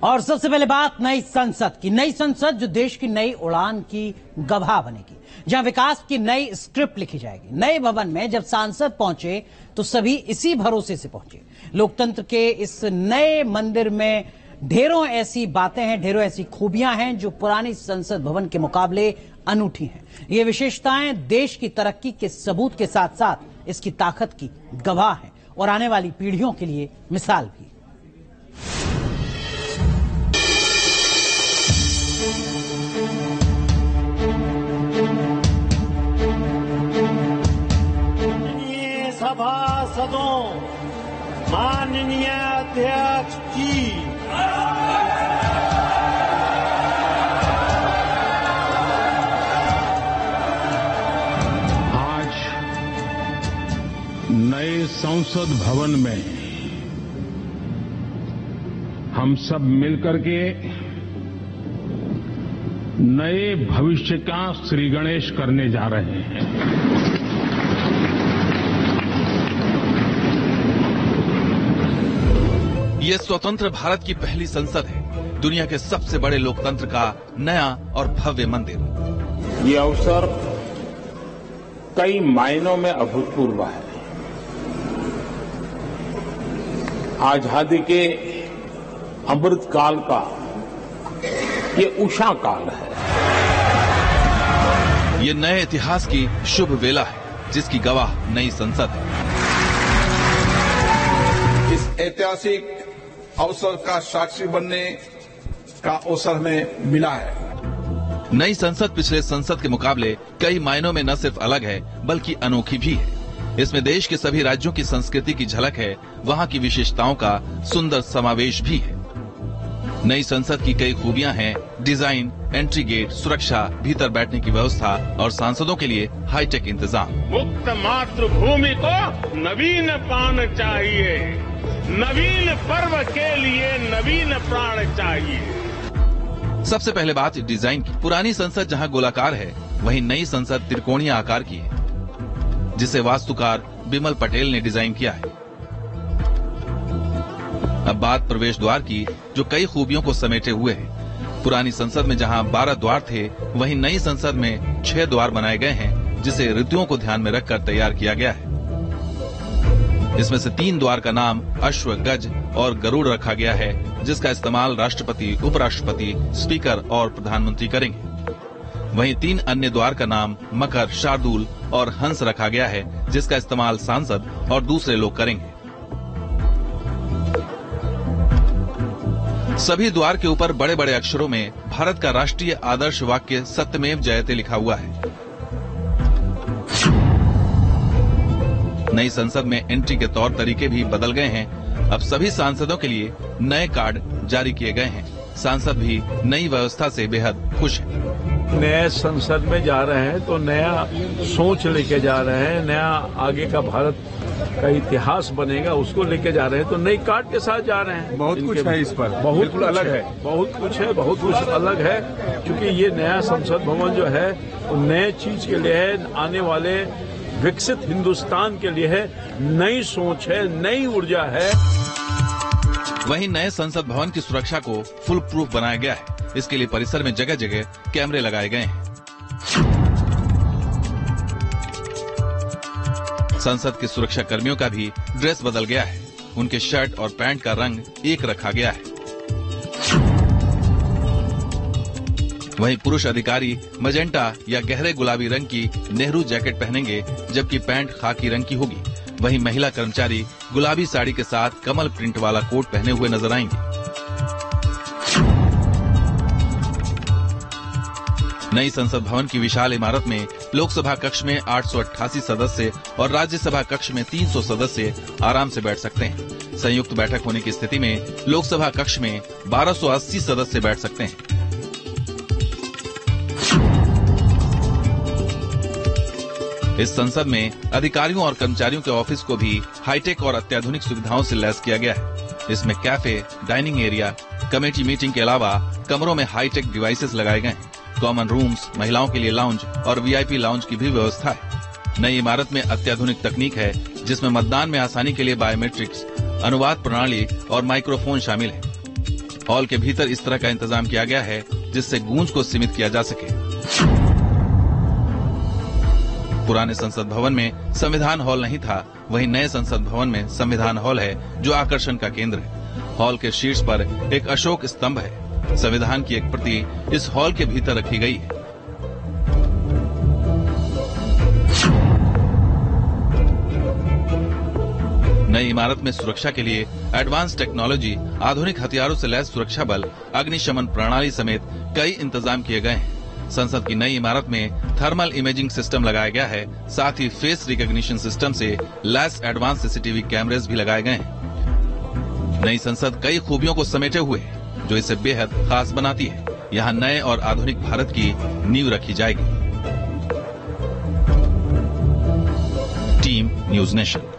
और सबसे पहले बात नई संसद की। नई संसद जो देश की नई उड़ान की गवाह बनेगी, जहां विकास की नई स्क्रिप्ट लिखी जाएगी। नए भवन में जब सांसद पहुंचे तो सभी इसी भरोसे से पहुंचे। लोकतंत्र के इस नए मंदिर में ढेरों ऐसी बातें हैं, ढेरों ऐसी खूबियां हैं जो पुरानी संसद भवन के मुकाबले अनूठी हैं। ये विशेषताएं देश की तरक्की के सबूत के साथ साथ इसकी ताकत की गवाह हैं और आने वाली पीढ़ियों के लिए मिसाल भी। सभासदों, माननीय अध्यक्ष जी, आज नए संसद भवन में हम सब मिलकर के नए भविष्य का श्री गणेश करने जा रहे हैं। ये स्वतंत्र भारत की पहली संसद है, दुनिया के सबसे बड़े लोकतंत्र का नया और भव्य मंदिर। ये अवसर कई मायनों में अभूतपूर्व है। आजादी के अमृत काल का ये उषा काल है। ये नए इतिहास की शुभ वेला है, जिसकी गवाह नई संसद है। इस ऐतिहासिक अवसर का साक्षी बनने का अवसर हमें मिला है। नई संसद पिछले संसद के मुकाबले कई मायनों में न सिर्फ अलग है बल्कि अनोखी भी है। इसमें देश के सभी राज्यों की संस्कृति की झलक है, वहाँ की विशेषताओं का सुंदर समावेश भी है। नई संसद की कई खूबियां हैं: डिजाइन, एंट्री गेट, सुरक्षा, भीतर बैठने की व्यवस्था और सांसदों के लिए हाईटेक इंतजाम। मुक्त मातृभूमि को नवीन प्राण चाहिए, नवीन पर्व के लिए नवीन प्राण चाहिए। सबसे पहले बात डिजाइन की। पुरानी संसद जहां गोलाकार है, वहीं नई संसद त्रिकोणीय आकार की है, जिसे वास्तुकार बिमल पटेल ने डिजाइन किया है। अब बात प्रवेश द्वार की, जो कई खूबियों को समेटे हुए है। पुरानी संसद में जहां 12 द्वार थे, वहीं नई संसद में 6 द्वार बनाए गए हैं, जिसे ऋतुओं को ध्यान में रखकर तैयार किया गया है। इसमें से 3 द्वार का नाम अश्व, गज और गरुड़ रखा गया है, जिसका इस्तेमाल राष्ट्रपति, उपराष्ट्रपति, स्पीकर और प्रधानमंत्री करेंगे। वहीं 3 अन्य द्वार का नाम मकर, शार्दूल और हंस रखा गया है, जिसका इस्तेमाल सांसद और दूसरे लोग करेंगे। सभी द्वार के ऊपर बड़े बड़े अक्षरों में भारत का राष्ट्रीय आदर्श वाक्य सत्यमेव जयते लिखा हुआ है। नई संसद में एंट्री के तौर तरीके भी बदल गए हैं। अब सभी सांसदों के लिए नए कार्ड जारी किए गए हैं। सांसद भी नई व्यवस्था से बेहद खुश हैं। नए संसद में जा रहे हैं तो नया सोच लेके जा रहे हैं, नया आगे का भारत का इतिहास बनेगा उसको लेके जा रहे हैं, तो नई कार्ड के साथ जा रहे हैं। बहुत कुछ है इस पर, बहुत कुछ अलग है, बहुत कुछ अलग है, क्योंकि ये नया संसद भवन जो है वो नए चीज के लिए है, आने वाले विकसित हिंदुस्तान के लिए है, नई सोच है, नई ऊर्जा है। वहीं नए संसद भवन की सुरक्षा को फुल प्रूफ बनाया गया है। इसके लिए परिसर में जगह जगह कैमरे लगाए गए हैं। संसद के सुरक्षा कर्मियों का भी ड्रेस बदल गया है। उनके शर्ट और पैंट का रंग एक रखा गया है। वहीं पुरुष अधिकारी मजेंटा या गहरे गुलाबी रंग की नेहरू जैकेट पहनेंगे, जबकि पैंट खाकी रंग की होगी। वहीं महिला कर्मचारी गुलाबी साड़ी के साथ कमल प्रिंट वाला कोट पहने हुए नजर आएंगे। नई संसद भवन की विशाल इमारत में लोकसभा कक्ष में 888 सदस्य और राज्यसभा कक्ष में 300 सदस्य आराम से बैठ सकते हैं। संयुक्त बैठक होने की स्थिति में लोकसभा कक्ष में 1280 सदस्य बैठ सकते हैं। इस संसद में अधिकारियों और कर्मचारियों के ऑफिस को भी हाईटेक और अत्याधुनिक सुविधाओं से लैस किया गया है। इसमें cafe, dining area, committee meeting के अलावा कमरों में हाईटेक डिवाइसेस लगाए गए हैं। कॉमन रूम्स, महिलाओं के लिए लाउंज और वीआईपी लाउंज की भी व्यवस्था है। नई इमारत में अत्याधुनिक तकनीक है, जिसमें मतदान में आसानी के लिए बायोमेट्रिक्स, अनुवाद प्रणाली और माइक्रोफोन शामिल है। हॉल के भीतर इस तरह का इंतजाम किया गया है जिससे गूंज को सीमित किया जा सके। पुराने संसद भवन में संविधान हॉल नहीं था, वहीं नए संसद भवन में संविधान हॉल है जो आकर्षण का केंद्र है। हॉल के शीर्ष पर एक अशोक स्तंभ है। संविधान की एक प्रति इस हॉल के भीतर रखी गई है। नई इमारत में सुरक्षा के लिए एडवांस टेक्नोलॉजी, आधुनिक हथियारों से लैस सुरक्षा बल, अग्निशमन प्रणाली समेत कई इंतजाम किए गए हैं। संसद की नई इमारत में थर्मल इमेजिंग सिस्टम लगाया गया है। साथ ही फेस रिकॉग्निशन सिस्टम से लैस एडवांस सीसीटीवी कैमरेज भी लगाए गए हैं। नई संसद कई खूबियों को समेटे हुए है जो इसे बेहद खास बनाती है। यहाँ नए और आधुनिक भारत की नींव रखी जाएगी। Team news nation.